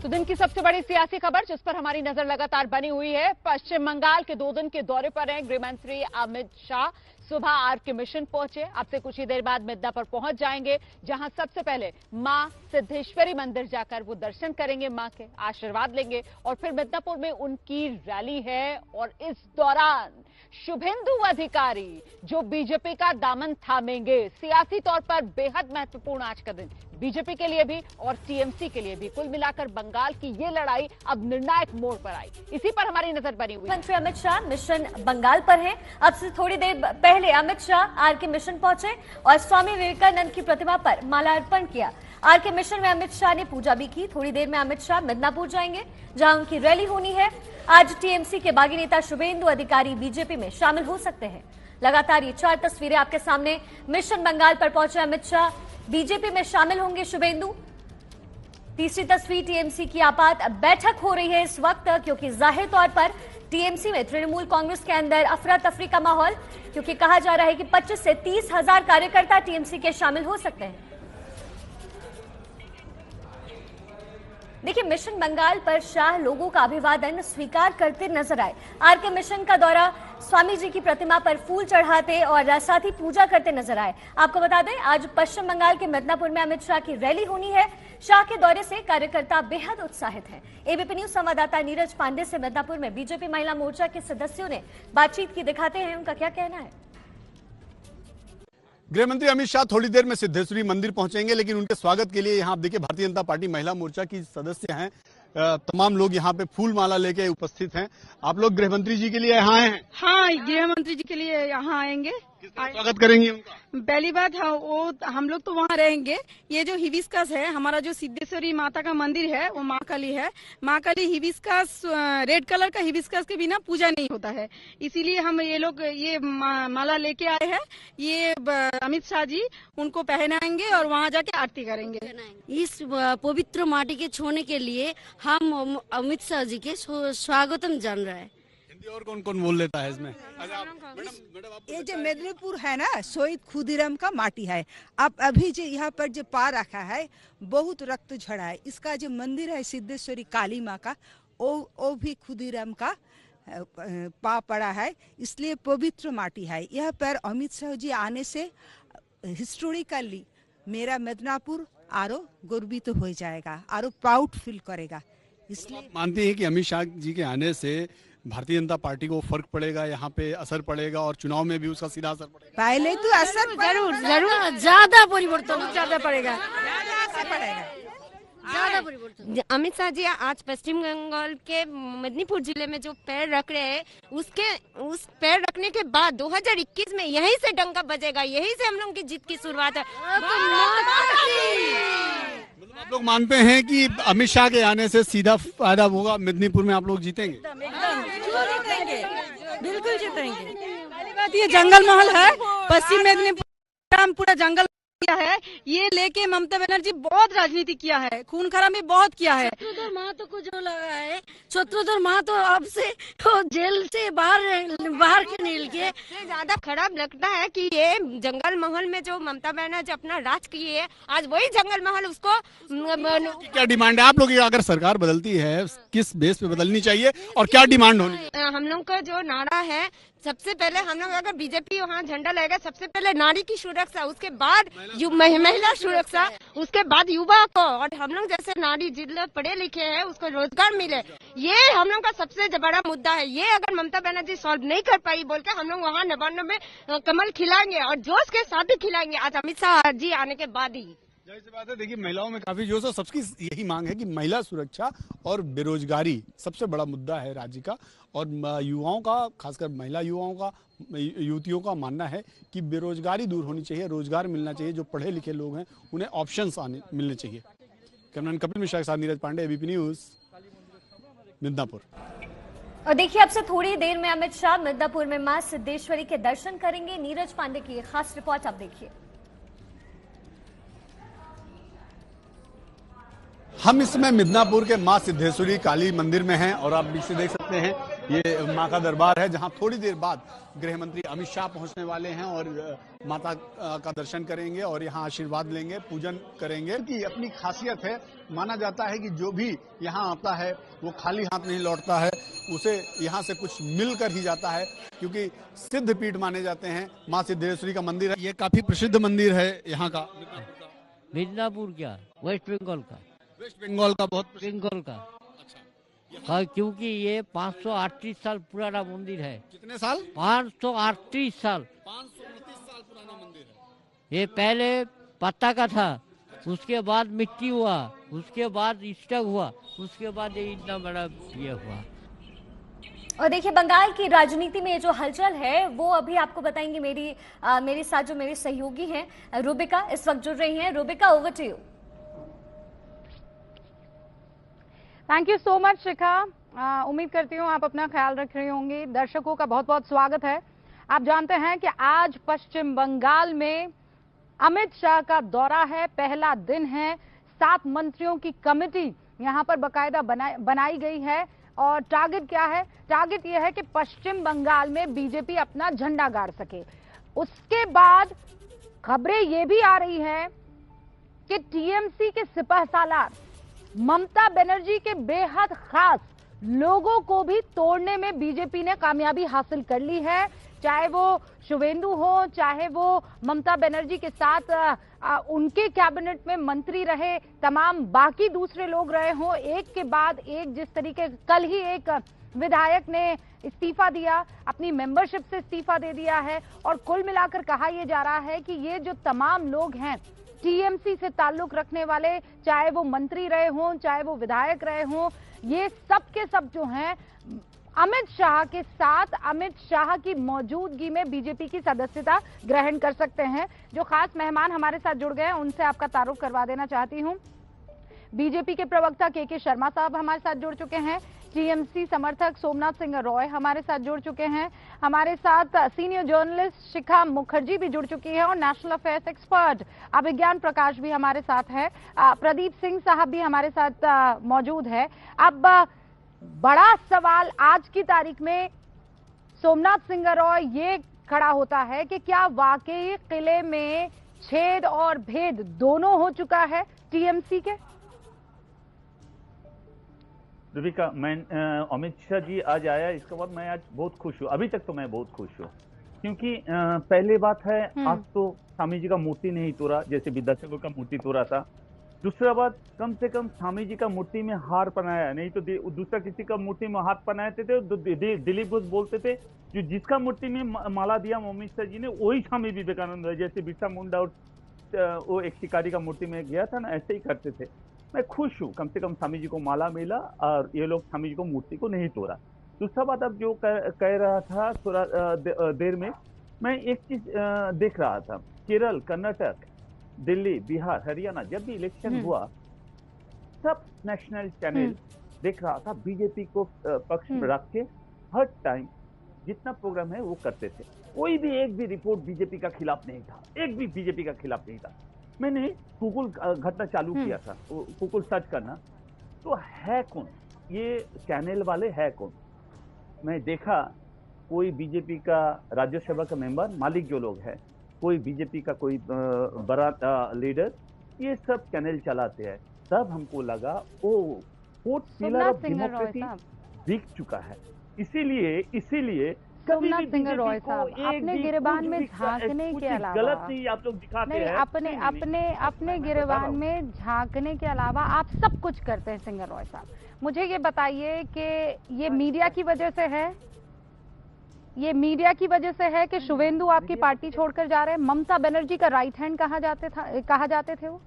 Speaker 1: तो दिन की सबसे बड़ी सियासी खबर जिस पर हमारी नजर लगातार बनी हुई है, पश्चिम बंगाल के 2 दिन के दौरे पर हैं गृह मंत्री अमित शाह। सुबह आरके मिशन पहुंचे, अब से कुछ ही देर बाद मिदनापुर पहुंच जाएंगे, जहां सबसे पहले मां सिद्धेश्वरी मंदिर जाकर वो दर्शन करेंगे, मां के आशीर्वाद लेंगे और फिर मिदनापुर में उनकी रैली है। और इस दौरान शुभेंदु अधिकारी जो बीजेपी का दामन थामेंगे। सियासी तौर पर बेहद महत्वपूर्ण आज का दिन बीजेपी के लिए भी और टीएमसी के लिए भी। कुल मिलाकर बंगाल की ये लड़ाई अब निर्णायक मोड़ पर आई, इसी पर हमारी नजर बनी हुई।
Speaker 10: मंत्री अमित शाह मिशन बंगाल पर हैं। अब से थोड़ी देर पहले अमित शाह आरके मिशन पहुंचे और स्वामी विवेकानंद की प्रतिमा पर माल्यार्पण किया। आरके मिशन में अमित शाह ने पूजा भी की। थोड़ी देर में अमित शाह मिदनापुर जाएंगे, जहां उनकी रैली होनी है। आज टीएमसी के बागी नेता शुभेंदु अधिकारी बीजेपी में शामिल हो सकते हैं। लगातार ये 4 तस्वीरें आपके सामने। मिशन बंगाल पर पहुंचे अमित शाह, बीजेपी में शामिल होंगे शुभेंदु। तीसरी तस्वीर टीएमसी की आपात बैठक हो रही है इस वक्त, क्योंकि जाहिर तौर पर टीएमसी में तृणमूल कांग्रेस के अंदर अफरा तफरी का माहौल, क्योंकि कहा जा रहा है कि 25 से 30 हजार कार्यकर्ता टीएमसी के शामिल हो सकते हैं। देखिए, मिशन बंगाल पर शाह लोगों का अभिवादन स्वीकार करते नजर आए। आरके मिशन का दौरा, स्वामी जी की प्रतिमा पर फूल चढ़ाते और साथ ही पूजा करते नजर आए। आपको बता दें, आज पश्चिम बंगाल के मिदनापुर में अमित शाह की रैली होनी है। शाह के दौरे से कार्यकर्ता बेहद उत्साहित हैं। एबीपी न्यूज संवाददाता नीरज पांडे से मिदनापुर में बीजेपी महिला मोर्चा के सदस्यों ने बातचीत की, दिखाते हैं उनका क्या कहना है।
Speaker 2: गृह मंत्री अमित शाह थोड़ी देर में सिद्धेश्वरी मंदिर पहुंचेंगे, लेकिन उनके स्वागत के लिए यहाँ आप देखिए भारतीय जनता पार्टी महिला मोर्चा की सदस्य हैं, तमाम लोग यहाँ पे फूल माला लेके उपस्थित हैं। आप लोग गृह मंत्री जी के लिए यहाँ आए हैं?
Speaker 11: हाँ, गृह मंत्री जी के लिए यहाँ आएंगे।
Speaker 2: किस तरह स्वागत करेंगे उनका?
Speaker 11: पहली बात, हाँ, वो हम लोग तो वहाँ रहेंगे। ये जो हिबिस्कस है, हमारा जो सिद्धेश्वरी माता का मंदिर है, वो माँ काली है। माँ काली हिबिस्कस, रेड कलर का हिबिस्कस के बिना पूजा नहीं होता है, इसीलिए हम ये लोग ये माला लेके आए हैं। ये अमित शाह जी उनको पहनाएंगे और वहाँ जाके आरती करेंगे।
Speaker 12: इस पवित्र माटी के छूने के लिए हम अमित शाह जी के स्वागतम जान रहे हैं।
Speaker 2: और कौन कौन बोल लेता है इसमें?
Speaker 13: ये जो मेदिनीपुर है ना, शहीद खुदीराम का माटी है। अब अभी जो यहाँ पर जो पा रखा है, बहुत रक्त झड़ा है। इसका जो मंदिर है सिद्धेश्वरी काली माँ का, वो भी खुदीराम का पा पड़ा है, इसलिए पवित्र माटी है। यहाँ पर अमित शाह जी आने से हिस्टोरिकली मेरा मिदनापुर आरो गर्वित हो जाएगा, आरो प्राउड फील करेगा। इसलिए
Speaker 2: मानते हैं कि अमित शाह जी के आने से भारतीय जनता पार्टी को फर्क पड़ेगा, यहाँ पे असर पड़ेगा और चुनाव में भी उसका सीधा असर पड़ेगा?
Speaker 11: पहले तो असर
Speaker 12: जरूर जरूर ज्यादा परिवर्तन
Speaker 11: ज्यादा पड़ेगा।
Speaker 12: ज्यादा परिवर्तन।
Speaker 14: अमित शाह जी आज पश्चिम बंगाल के मेदिनीपुर जिले में जो पैर रख रहे हैं, उस पैर रखने के बाद 2021 में यहीं से डंका बजेगा, यहीं से हम लोग की जीत की शुरुआत है।
Speaker 2: आप लोग मानते हैं कि अमित शाह के आने से सीधा फायदा होगा, मेदिनीपुर में आप लोग जीतेंगे?
Speaker 11: बिल्कुल जीतेंगे। पहली बात ये जंगल महल है, पश्चिम मेदिनीपुर पूरा जंगल है, ये लेके ममता बनर्जी बहुत राजनीति किया है, खून खराबी बहुत किया है।
Speaker 12: चक्रधर महतो को जो लगा है, चक्रधर महतो अब से जेल से बाहर के निकल के
Speaker 14: ज्यादा खराब लगता है कि ये जंगल महल में जो ममता बनर्जी अपना राज किए है, आज वही जंगल महल उसको
Speaker 2: क्या डिमांड है आप लोग की? अगर सरकार बदलती है किस बेस पे बदलनी चाहिए और क्या डिमांड होनी?
Speaker 14: हम लोग का जो नारा है, सबसे पहले हम लोग अगर बीजेपी वहाँ झंडा लगेगा, सबसे पहले नारी की सुरक्षा, उसके बाद महिला सुरक्षा, उसके बाद युवा को, और हम लोग जैसे नारी जितने पढ़े लिखे हैं उसको रोजगार मिले, ये हम लोग का सबसे बड़ा मुद्दा है। ये अगर ममता बनर्जी सॉल्व नहीं कर पाई बोल के हम लोग वहाँ नवान्न में कमल खिलाएंगे और जोश के साथ ही खिलाएंगे आज अमित शाह जी आने के बाद ही।
Speaker 2: जाहिर सी बात है, देखिए महिलाओं में काफी जोश है, सबकी यही मांग है कि महिला सुरक्षा और बेरोजगारी सबसे बड़ा मुद्दा है राज्य का, और युवाओं का, खासकर महिला युवाओं का, युवतियों का मानना है कि बेरोजगारी दूर होनी चाहिए, रोजगार मिलना चाहिए, जो पढ़े लिखे लोग हैं उन्हें ऑप्शंस मिलने चाहिए। कैमरामैन कपिल मिश्रा के साथ नीरज पांडे, एबीपी न्यूज, मिदनापुर।
Speaker 10: और देखिए, अब से थोड़ी देर में अमित शाह मिदनापुर में मां सिद्धेश्वरी के दर्शन करेंगे। नीरज पांडे की खास रिपोर्ट आप देखिए।
Speaker 2: हम इस समय मिदनापुर के मां सिद्धेश्वरी काली मंदिर में हैं और आप पीछे देख सकते हैं ये मां का दरबार है, जहां थोड़ी देर बाद गृह मंत्री अमित शाह पहुंचने वाले हैं और माता का दर्शन करेंगे और यहां आशीर्वाद लेंगे, पूजन करेंगे। की अपनी खासियत है, माना जाता है कि जो भी यहां आता है वो खाली हाथ नहीं लौटता है, उसे यहां से कुछ मिलकर ही जाता है, क्योंकि सिद्ध पीठ माने जाते हैं मां सिद्धेश्वरी का मंदिर है। ये काफी प्रसिद्ध मंदिर है यहाँ का।
Speaker 3: मिदनापुर क्या, वेस्ट बंगाल का,
Speaker 2: वेस्ट बंगाल का, बहुत
Speaker 3: बंगाल का। हाँ, क्योंकि ये 538 साल पुराना मंदिर है।
Speaker 2: कितने साल?
Speaker 3: 538 साल।
Speaker 2: 529 साल पुराना मंदिर है।
Speaker 3: ये पहले पत्ता का था, उसके बाद मिट्टी हुआ, उसके बाद स्टक हुआ, उसके बाद ये इतना बड़ा ये हुआ।
Speaker 10: और देखिए, बंगाल की राजनीति में जो हलचल है वो अभी आपको बताएंगे मेरे साथ जो मेरे सहयोगी हैं रूबिका इस वक्त जुड़ रही हैं। Rubika, over to you.
Speaker 1: Thank you so much Shikha. उम्मीद करती हूँ आप अपना ख्याल रख रही होंगी। दर्शकों का बहुत बहुत स्वागत है। आप जानते हैं कि आज पश्चिम बंगाल में अमित शाह का दौरा है, पहला दिन है। 7 मंत्रियों की कमेटी यहाँ पर बाकायदा बनाई गई है और टारगेट क्या है? टारगेट यह है कि पश्चिम बंगाल में बीजेपी अपना झंडा गाड़ सके। उसके बाद खबरें ये भी आ रही हैं कि टीएमसी के सिपहसालार ममता बनर्जी के बेहद खास लोगों को भी तोड़ने में बीजेपी ने कामयाबी हासिल कर ली है। चाहे वो शुवेंदु हो, चाहे वो ममता बनर्जी के साथ उनके कैबिनेट में मंत्री रहे तमाम बाकी दूसरे लोग रहे हों, एक के बाद एक जिस तरीके, कल ही एक विधायक ने इस्तीफा दिया, अपनी मेंबरशिप से इस्तीफा दे दिया है। और कुल मिलाकर कहा यह जा रहा है कि ये जो तमाम लोग हैं टीएमसी से ताल्लुक रखने वाले, चाहे वो मंत्री रहे हों, चाहे वो विधायक रहे हों, ये सब के सब जो हैं अमित शाह के साथ, अमित शाह की मौजूदगी में बीजेपी की सदस्यता ग्रहण कर सकते हैं। जो खास मेहमान हमारे साथ जुड़ गए हैं उनसे आपका तारुफ करवा देना चाहती हूं। बीजेपी के प्रवक्ता के शर्मा साहब हमारे साथ जुड़ चुके हैं। टीएमसी समर्थक सोमनाथ सिंह रॉय हमारे साथ जुड़ चुके हैं। हमारे साथ सीनियर जर्नलिस्ट शिखा मुखर्जी भी जुड़ चुकी है और नेशनल अफेयर्स एक्सपर्ट अभिज्ञान प्रकाश भी हमारे साथ है। प्रदीप सिंह साहब भी हमारे साथ मौजूद है। अब बड़ा सवाल आज की तारीख में सोमनाथ सिंह रॉय ये खड़ा होता है कि क्या वाकई किले में छेद और भेद दोनों हो चुका है टीएमसी के?
Speaker 15: रूबिका, मैं अमित शाह जी आज आया, इसके बाद मैं आज बहुत खुश हूँ। अभी तक तो मैं बहुत खुश हूँ, क्योंकि पहले बात है, आज तो स्वामी जी का मूर्ति नहीं तोड़ा, जैसे विद्यासागर का मूर्ति तोड़ा था। दूसरा बात, कम से कम स्वामी जी का मूर्ति में हार पहनाया, नहीं तो दूसरा किसी का मूर्ति में हाथ पहनाते थे। दिलीप घोष बोलते थे जो जिसका मूर्ति में माला दिया अमित शाह जी ने वही स्वामी विवेकानंद है। जैसे बिरसा मुंडा और वो एक शिकारी का मूर्ति में गया था ना, ऐसे ही करते थे। मैं खुश हूँ, कम से कम स्वामी जी को माला मिला और ये लोग स्वामी जी को मूर्ति को नहीं तोड़ा। दूसरा बात, अब जो कह रहा था थोड़ा देर में, मैं एक चीज देख रहा था, केरल, कर्नाटक, दिल्ली, बिहार, हरियाणा, जब भी इलेक्शन हुआ सब नेशनल चैनल देख रहा था, बीजेपी को पक्ष में रख के हर टाइम जितना प्रोग्राम है वो करते थे। कोई भी एक भी रिपोर्ट बीजेपी का खिलाफ नहीं था, एक भी बीजेपी का खिलाफ नहीं था। मैंने गूगल घटना चालू किया था, गूगल सर्च करना, तो है कौन ये चैनल वाले, है कौन? मैं देखा कोई बीजेपी का राज्यसभा का मेंबर, मालिक जो लोग हैं, कोई बीजेपी का कोई बड़ा लीडर, ये सब चैनल चलाते हैं। तब हमको लगा वो फोर्थ पिलर ऑफ डेमोक्रेसी दिख चुका है। इसीलिए
Speaker 16: सोमनाथ सिंह रॉय साहब, अपने गिरबान में झांकने के अलावा
Speaker 15: गलत नहीं आप लोग दिखाते हैं।
Speaker 16: अपने गिरबान में झांकने के अलावा आप सब कुछ करते हैं सिंह रॉय साहब। मुझे ये बताइए कि ये मीडिया की वजह से है, ये मीडिया की वजह से है कि शुवेंदु आपकी पार्टी छोड़कर जा रहे हैं? ममता बनर्जी का राइट हैंड कहा जाते थे वो?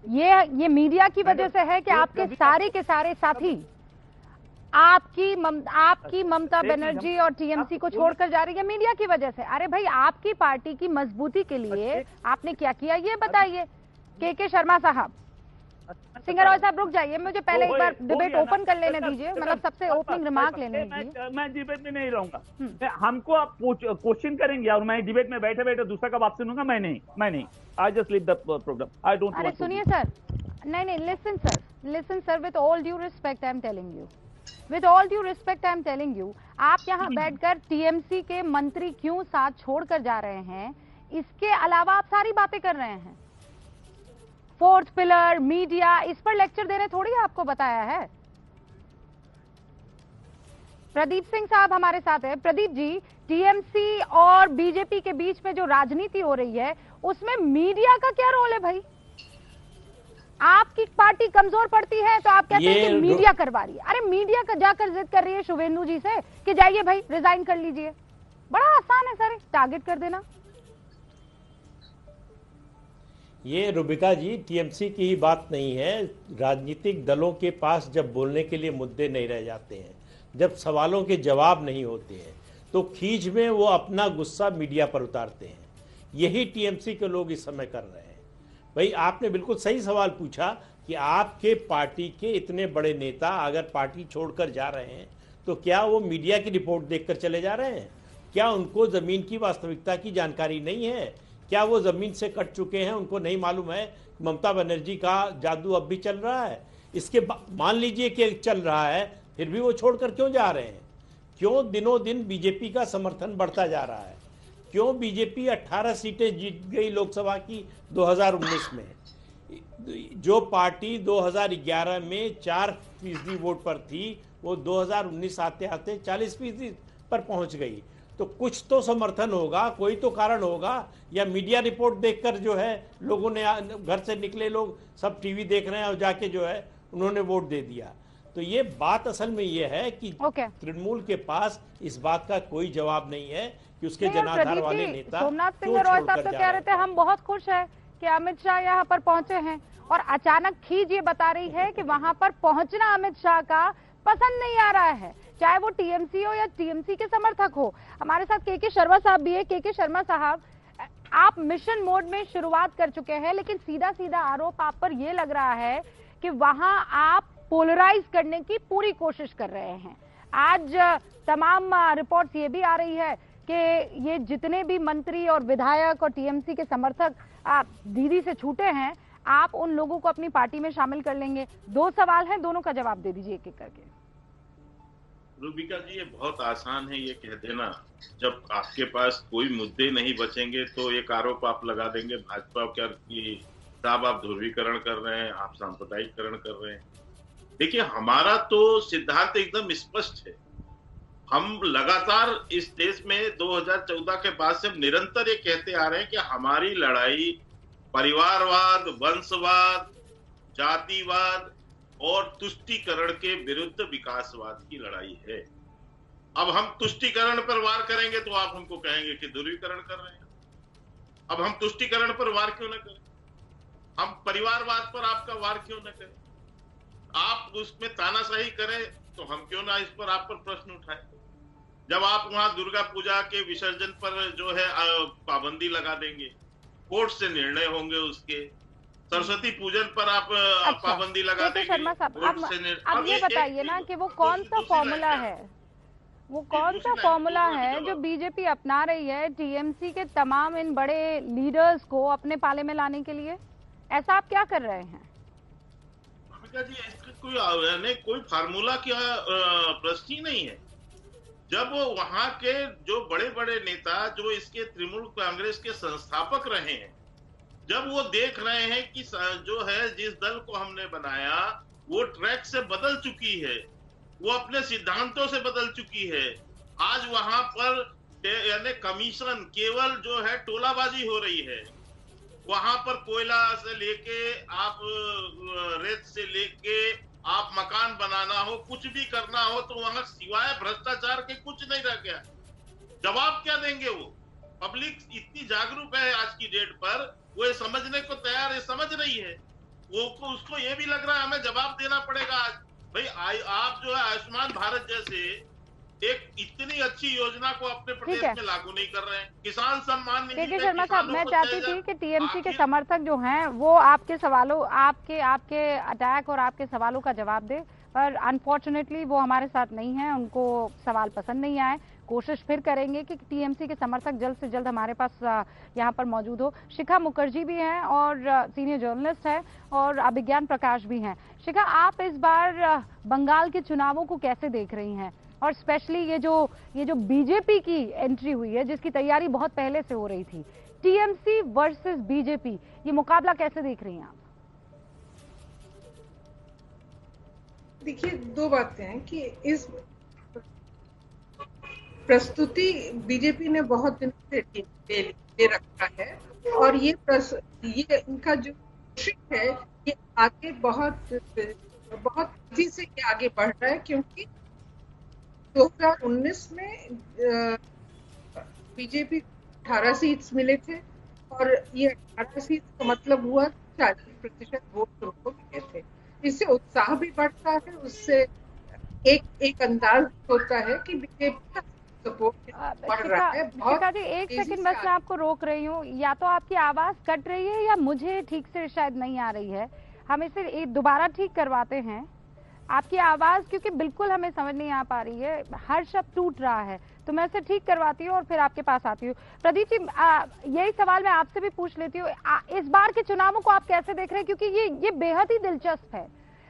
Speaker 16: ये मीडिया की वजह से है कि आपके सारे के सारे साथी आपकी ममता बनर्जी और टीएमसी को छोड़कर जा रही है मीडिया की वजह से? अरे भाई, आपकी पार्टी की मजबूती के लिए आपने क्या किया ये बताइए। के शर्मा साहब, सिंह रॉय साहब रुक जाइए, मुझे पहले एक बार डिबेट ओपन कर लेने दीजिए, मतलब सबसे ओपनिंग रिमार्क लेने दीजिए।
Speaker 15: मैं डिबेट में नहीं रहूंगा, हमको आप क्वेश्चन करेंगे और मैं डिबेट में बैठे बैठे दूसरा का बात सुनूंगा। मैं नहीं, I just leave the programme, I don't.
Speaker 16: अरे सुनिए सर, नहीं, listen sir, with all due respect I am telling you, with all due respect I am telling you, आप यहाँ बैठकर टीएमसी के मंत्री क्यों साथ छोड़कर जा रहे हैं, इसके अलावा आप सारी बातें कर रहे हैं। फोर्थ पिलर, मीडिया, इस पर लेक्चर देने थोड़ी आपको बताया है। प्रदीप सिंह साहब हमारे साथ है। प्रदीप जी, टीएमसी और बीजेपी के बीच में जो राजनीति हो रही है उसमें मीडिया का क्या रोल है भाई? आपकी पार्टी कमजोर पड़ती है तो आप कहते हैं कि मीडिया करवा रही है। अरे मीडिया का जाकर जिद कर रही है शुवेंदु जी से कि जाइए भाई रिजाइन कर लीजिए, बड़ा आसान है सर, टारगेट कर देना।
Speaker 7: ये रुबिका जी, टीएमसी की ही बात नहीं है, राजनीतिक दलों के पास जब बोलने के लिए मुद्दे नहीं रह जाते हैं, जब सवालों के जवाब नहीं होते हैं, तो खींच में वो अपना गुस्सा मीडिया पर उतारते हैं। यही टीएमसी के लोग इस समय कर रहे हैं। भाई, आपने बिल्कुल सही सवाल पूछा कि आपके पार्टी के इतने बड़े नेता अगर पार्टी छोड़कर जा रहे हैं तो क्या वो मीडिया की रिपोर्ट देखकर चले जा रहे हैं? क्या उनको जमीन की वास्तविकता की जानकारी नहीं है? क्या वो जमीन से कट चुके हैं, उनको नहीं मालूम है ममता बनर्जी का जादू अब भी चल रहा है? इसके मान लीजिए कि चल रहा है, फिर भी वो छोड़कर क्यों जा रहे हैं? क्यों दिनों दिन बीजेपी का समर्थन बढ़ता जा रहा है? क्यों बीजेपी 18 सीटें जीत गई लोकसभा की 2019 में? जो पार्टी 2011 में 4% वोट पर थी, वो 2019 आते आते 40% पर पहुंच गई। तो कुछ तो समर्थन होगा, कोई तो कारण होगा, या मीडिया रिपोर्ट देखकर जो है लोगों ने, घर से निकले लोग सब टीवी देख रहे हैं और जाके जो है उन्होंने वोट दे दिया। तो ये बात असल में ये है कि तृणमूल के पास इस बात का कोई जवाब नहीं है कि उसके जनाधार वाले नेता।
Speaker 16: सोमनाथ सिंह रॉय साहब तो कह रहे थे हम बहुत खुश हैं कि अमित शाह यहाँ पर पहुंचे हैं, और अचानक खींच ये बता रही है कि वहां पर पहुंचना अमित शाह का पसंद नहीं आ रहा है, चाहे वो टीएमसी हो या टीएमसी के समर्थक हो। हमारे साथ के शर्मा साहब भी है। के शर्मा साहब, आप मिशन मोड में शुरुआत कर चुके हैं, लेकिन सीधा सीधा आरोप आप पर यह लग रहा है कि वहां आप पोलराइज करने की पूरी कोशिश कर रहे हैं। आज तमाम रिपोर्ट्स ये भी आ रही है कि ये जितने भी मंत्री और विधायक और टीएमसी के समर्थक दीदी से छूटे हैं, आप उन लोगों को अपनी पार्टी में शामिल कर लेंगे। 2 सवाल हैं, दोनों का जवाब दे दीजिए एक एक करके।
Speaker 17: रूबिका जी, ये बहुत आसान है ये कह देना, जब आपके पास कोई मुद्दे नहीं बचेंगे तो एक आरोप आप लगा देंगे भाजपा की साहब आप ध्रुवीकरण कर रहे हैं, आप सांप्रदायिकरण कर रहे हैं। देखिए, हमारा तो सिद्धांत एकदम स्पष्ट है। हम लगातार इस देश में 2014 के बाद से निरंतर ये कहते आ रहे हैं कि हमारी लड़ाई परिवारवाद, वंशवाद, जातिवाद और तुष्टीकरण के विरुद्ध विकासवाद की लड़ाई है। अब हम तुष्टीकरण पर वार करेंगे तो आप हमको कहेंगे कि ध्रुवीकरण कर रहे हैं। अब हम तुष्टीकरण पर वार क्यों न करें? हम परिवारवाद पर आपका वार क्यों न करें? आप उसमें तानाशाही करें तो हम क्यों ना इस पर आप पर प्रश्न उठाएं? जब आप वहां दुर्गा पूजा के विसर्जन पर जो है पाबंदी लगा देंगे, कोर्ट से निर्णय होंगे उसके, सरस्वती पूजन पर आप पाबंदी लगा देंगे,
Speaker 16: शर्मा साहब, अब ये बताइए ना कि वो कौन सा फॉर्मूला है, वो कौन सा फॉर्मूला है जो बीजेपी अपना रही है टीएमसी के तमाम इन बड़े लीडर्स को अपने पाले में लाने के लिए? ऐसा आप क्या कर रहे हैं?
Speaker 17: जी इसका कोई फार्मूला क्या प्रश्न ही नहीं है। जब वहां के जो बड़े बड़े नेता जो इसके तृणमूल कांग्रेस के संस्थापक रहे हैं, जब वो देख रहे हैं कि जो है जिस दल को हमने बनाया वो ट्रैक से बदल चुकी है, वो अपने सिद्धांतों से बदल चुकी है, आज वहां पर यानी कमीशन केवल जो है टोलाबाजी हो रही है, वहां पर कोयला से लेके आप रेत से लेके आप मकान बनाना हो, कुछ भी करना हो तो वहां सिवाय भ्रष्टाचार के कुछ नहीं रह गया। जवाब क्या देंगे? वो पब्लिक इतनी जागरूक है आज की डेट पर, वो ये समझने को तैयार है, समझ रही है, वो उसको ये भी लग रहा है हमें जवाब देना पड़ेगा। आज भाई आप जो है आयुष्मान भारत जैसे एक इतनी अच्छी योजना को अपने प्रदेश में लागू नहीं कर रहे हैं, किसान सम्मान निधि।
Speaker 16: देखिए शर्मा साहब, मैं चाहती थी कि टीएमसी के समर्थक जो हैं वो आपके सवालों, आपके अटैक और आपके सवालों का जवाब दे, पर अनफॉर्चुनेटली वो हमारे साथ नहीं है, उनको सवाल पसंद नहीं आए। कोशिश फिर करेंगे कि टीएमसी के समर्थक जल्द से जल्द हमारे पास यहाँ पर मौजूद हो। शिखा मुखर्जी भी हैं और सीनियर जर्नलिस्ट हैं और अभिज्ञान प्रकाश भी हैं। शिखा, आप इस बार बंगाल के चुनावों को कैसे देख रही हैं, और स्पेशली ये जो बीजेपी की एंट्री हुई है जिसकी तैयारी बहुत पहले से हो रही थी, टीएमसी वर्सेस बीजेपी, ये मुकाबला कैसे देख रही हैं आप?
Speaker 18: देखिए, दो बातें हैं कि इस प्रस्तुति बीजेपी ने बहुत दिन से दे रखा है और ये इनका जो कोशिश है ये आगे बहुत तेजी से ये आगे बढ़ रहा है, क्योंकि 2019 में बीजेपी 18 सीट्स मिले थे और ये 18 सीट्स का मतलब हुआ 40% वोट उनको मिले थे। इससे उत्साह भी बढ़ता है, उससे एक अंदाज होता है कि बीजेपी का सपोर्ट बढ़ रहा है।
Speaker 16: शिखा जी, एक सेकंड बस मैं आपको रोक रही हूँ, या तो आपकी आवाज कट रही है या मुझे ठीक से शायद नहीं आ रही है। हम इसे दोबारा ठीक करवाते हैं आपकी आवाज, क्योंकि बिल्कुल हमें समझ नहीं आ पा रही है, हर शब्द टूट रहा है, तो मैं इसे ठीक करवाती हूँ और फिर आपके पास आती हूँ। प्रदीप जी, यही सवाल मैं आपसे भी पूछ लेती हूँ, इस बार के चुनावों को आप कैसे देख रहे हैं, क्योंकि ये बेहद ही दिलचस्प है।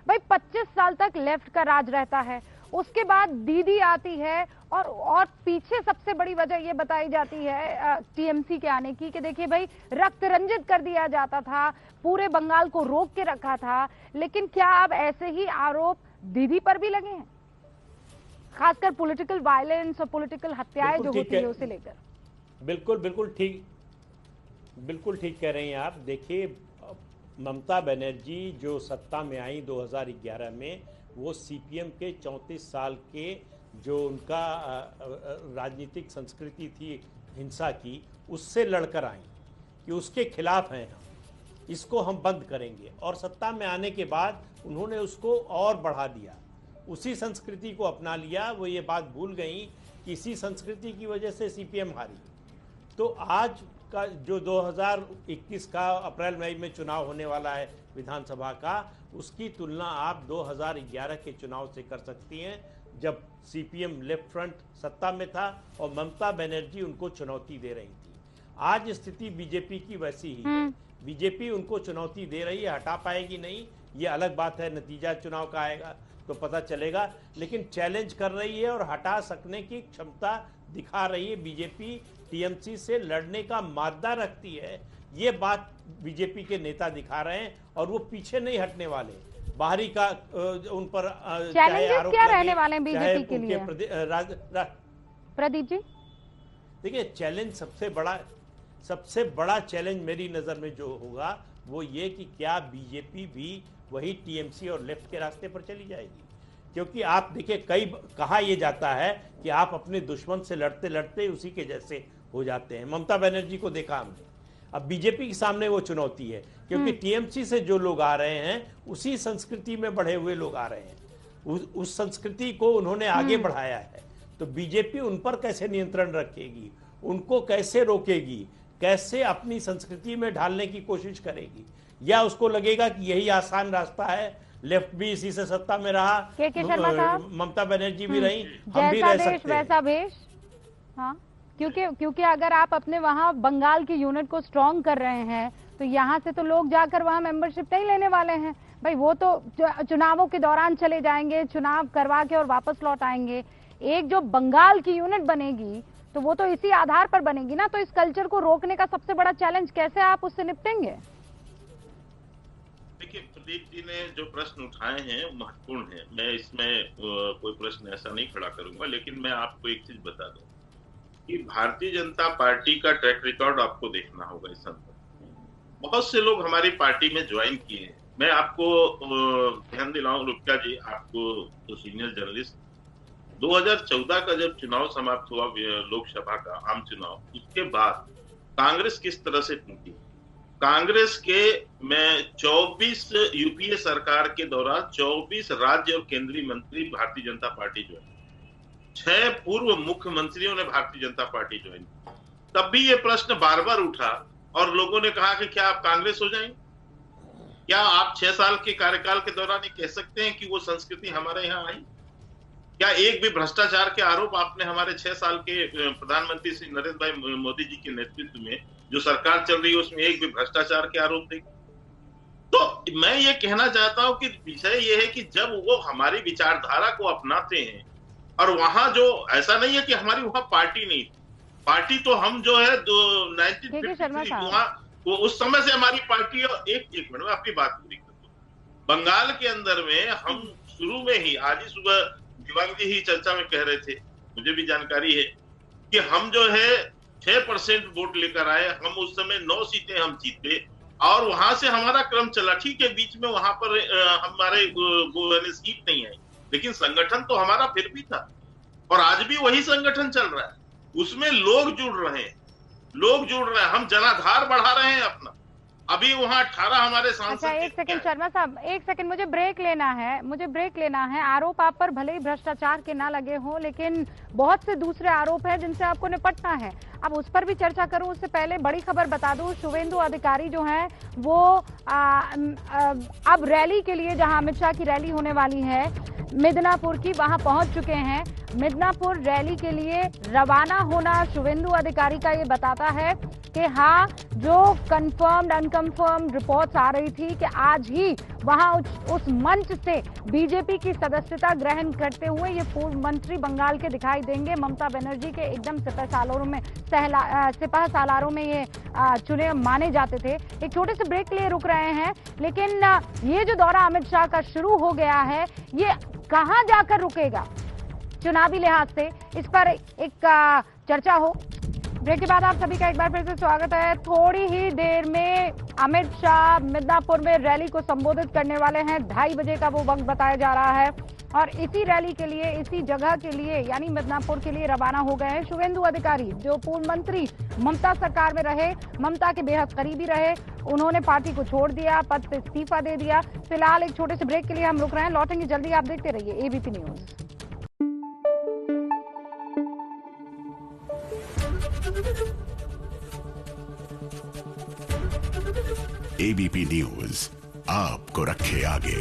Speaker 16: भाई 25 साल तक लेफ्ट का राज रहता है, उसके बाद दीदी आती है और पीछे सबसे बड़ी वजह ये बताई जाती है टीएमसी के आने की कि देखिए भाई रक्त रंजित कर दिया जाता था, पूरे बंगाल को रोक के रखा था, लेकिन क्या अब ऐसे ही आरोप दीदी पर भी लगे हैं, खासकर पॉलिटिकल वायलेंस और पॉलिटिकल हत्याएं जो होती है उसे लेकर?
Speaker 7: बिल्कुल ठीक कह रही हैं आप। देखिए, ममता बनर्जी जो सत्ता में आई 2011 में, वो सीपीएम के 34 साल के जो उनका राजनीतिक संस्कृति थी हिंसा की, उससे लड़कर आई कि उसके खिलाफ हैं हम, इसको हम बंद करेंगे, और सत्ता में आने के बाद उन्होंने उसको और बढ़ा दिया, उसी संस्कृति को अपना लिया। वो ये बात भूल गई कि इसी संस्कृति की वजह से सीपीएम हारी। तो आज का जो 2021 का अप्रैल मई में चुनाव होने वाला है विधानसभा का, उसकी तुलना आप 2011 के चुनाव से कर सकती हैं, जब सीपीएम लेफ्ट फ्रंट सत्ता में था और ममता बनर्जी उनको चुनौती दे रही थी। आज स्थिति बीजेपी की वैसी ही है, बीजेपी उनको चुनौती दे रही है, हटा पाएगी नहीं ये अलग बात है, नतीजा चुनाव का आएगा तो पता चलेगा, लेकिन चैलेंज कर रही है और हटा सकने की क्षमता दिखा रही है। बीजेपी टीएमसी से लड़ने का मादा रखती है, ये बात बीजेपी के नेता दिखा रहे हैं और वो पीछे नहीं हटने वाले। बाहरी का उन पर
Speaker 16: चैलेंजेस क्या रहने वाले हैं बीजेपी के लिए? प्रदीप जी,
Speaker 7: देखिए, चैलेंज सबसे बड़ा सबसे बड़ा चैलेंज मेरी नज़र में जो होगा वो ये कि क्या बीजेपी भी वही टीएमसी और लेफ्ट के रास्ते पर चली जाएगी। क्योंकि आप देखिए कहा यह जाता है कि आप अपने दुश्मन से लड़ते लड़ते उसी के जैसे हो जाते हैं। ममता बनर्जी को देखा हमने, अब बीजेपी के सामने वो चुनौती है, क्योंकि टीएमसी से जो लोग आ रहे हैं उसी संस्कृति में बढ़े हुए लोग आ रहे हैं, उस संस्कृति को उन्होंने आगे बढ़ाया है। तो बीजेपी उन पर कैसे नियंत्रण रखेगी, उनको कैसे रोकेगी, कैसे अपनी संस्कृति में ढालने की कोशिश करेगी, या उसको लगेगा कि यही आसान रास्ता है, लेफ्ट भी इसी से सत्ता में रहा, ममता बनर्जी भी रही, हम भी रह सकते हैं
Speaker 16: वैसा भेष। हाँ, क्योंकि अगर आप अपने वहाँ बंगाल की यूनिट को स्ट्रॉन्ग कर रहे हैं तो यहाँ से तो लोग जाकर वहाँ मेंबरशिप नहीं लेने वाले हैं भाई, वो तो चुनावों के दौरान चले जाएंगे, चुनाव करवा के और वापस लौट आएंगे। एक जो बंगाल की यूनिट बनेगी तो वो तो इसी आधार पर बनेगी ना। तो इस कल्चर को रोकने का सबसे बड़ा चैलेंज कैसे आप उससे निपटेंगे?
Speaker 17: देखिए, प्रदीप जी ने जो प्रश्न उठाए हैं महत्वपूर्ण है, मैं इसमें कोई प्रश्न ऐसा नहीं खड़ा करूंगा, लेकिन मैं आपको एक चीज बता दूं कि भारतीय जनता पार्टी का ट्रैक रिकॉर्ड आपको देखना होगा। इस संदर्भ में बहुत से लोग हमारी पार्टी में ज्वाइन किए हैं। मैं आपको ध्यान दिलाऊं रुपया जी, आपको तो सीनियर जर्नलिस्ट, 2014 का जब चुनाव समाप्त हुआ लोकसभा का आम चुनाव, उसके बाद कांग्रेस किस तरह से टूटी। कांग्रेस के में 24 यूपीए सरकार के दौरान 24 राज्य और केंद्रीय मंत्री भारतीय जनता पार्टी ज्वाइन, 6 पूर्व मुख्यमंत्रियों ने भारतीय जनता पार्टी ज्वाइन। तब भी ये प्रश्न बार बार उठा और लोगों ने कहा कि क्या आप कांग्रेस हो जाएंगे? क्या आप 6 साल के कार्यकाल के दौरान ये कह सकते हैं कि वो संस्कृति हमारे यहाँ आई? क्या एक भी भ्रष्टाचार के आरोप आपने हमारे 6 साल के प्रधानमंत्री श्री नरेंद्र भाई मोदी जी के नेतृत्व में जो सरकार चल रही है उसमें एक भी भ्रष्टाचार के आरोप देखे? तो मैं ये कहना चाहता हूं कि विषय ये है कि जब वो हमारी विचारधारा को अपनाते हैं, और वहां जो ऐसा नहीं है कि हमारी वहां पार्टी नहीं, पार्टी तो हम जो है 1953 वहां वो उस समय से हमारी पार्टी। और एक मिनट में आपकी बात पूरी कर दूं। बंगाल के अंदर में हम शुरू में ही, आज ही सुबह दिवांग जी ही चर्चा में कह रहे थे, मुझे भी जानकारी है कि हम जो है 6% वोट लेकर आए। हम उस समय 9 सीटें हम जीते और वहां से हमारा क्रम चला। ठीक है, बीच में वहां पर हमारे सीट नहीं आई, लेकिन संगठन तो हमारा फिर भी था और आज भी वही संगठन चल रहा है। उसमें लोग जुड़ रहे हैं, हम जनाधार बढ़ा रहे हैं अपना। अभी वहाँ 18 हमारे सांसद।
Speaker 16: अच्छा, एक सेकंड शर्मा साहब, एक सेकंड, मुझे ब्रेक लेना है। आरोप आप पर भले ही भ्रष्टाचार के ना लगे हो, लेकिन बहुत से दूसरे आरोप हैं जिनसे आपको निपटना है। अब उस पर भी चर्चा करूं उससे पहले बड़ी खबर बता दूं, शुवेंदु अधिकारी जो हैं वो अब रैली के लिए, जहां अमित शाह की रैली होने वाली है मिदनापुर की, वहां पहुंच चुके हैं। मिदनापुर रैली के लिए रवाना होना शुवेंदु अधिकारी का ये बताता है कि हाँ, जो कंफर्म्ड अनकंफर्म्ड रिपोर्ट्स आ रही थी कि आज ही वहां उस मंच से बीजेपी की सदस्यता ग्रहण करते हुए ये पूर्व मंत्री बंगाल के दिखाई देंगे। ममता बनर्जी के एकदम सिपह सालारों में ये चुने माने जाते थे। एक छोटे से ब्रेक के लिए रुक रहे हैं, लेकिन ये जो दौरा अमित शाह का शुरू हो गया है, ये कहां जाकर रुकेगा चुनावी लिहाज से, इस पर एक चर्चा हो। ब्रेक के बाद आप सभी का एक बार फिर से स्वागत है। थोड़ी ही देर में अमित शाह मिदनापुर में रैली को संबोधित करने वाले हैं। 2:30 बजे का वो वक्त बताया जा रहा है और इसी रैली के लिए, इसी जगह के लिए यानी मिदनापुर के लिए रवाना हो गए हैं शुवेंदु अधिकारी, जो पूर्व मंत्री ममता सरकार में रहे, ममता के बेहद करीबी रहे। उन्होंने पार्टी को छोड़ दिया, पद से इस्तीफा दे दिया। फिलहाल एक छोटे से ब्रेक के लिए हम रुक रहे हैं, लौटेंगे जल्दी। आप देखते रहिए एबीपी न्यूज।
Speaker 19: एबीपी न्यूज आपको रखे आगे।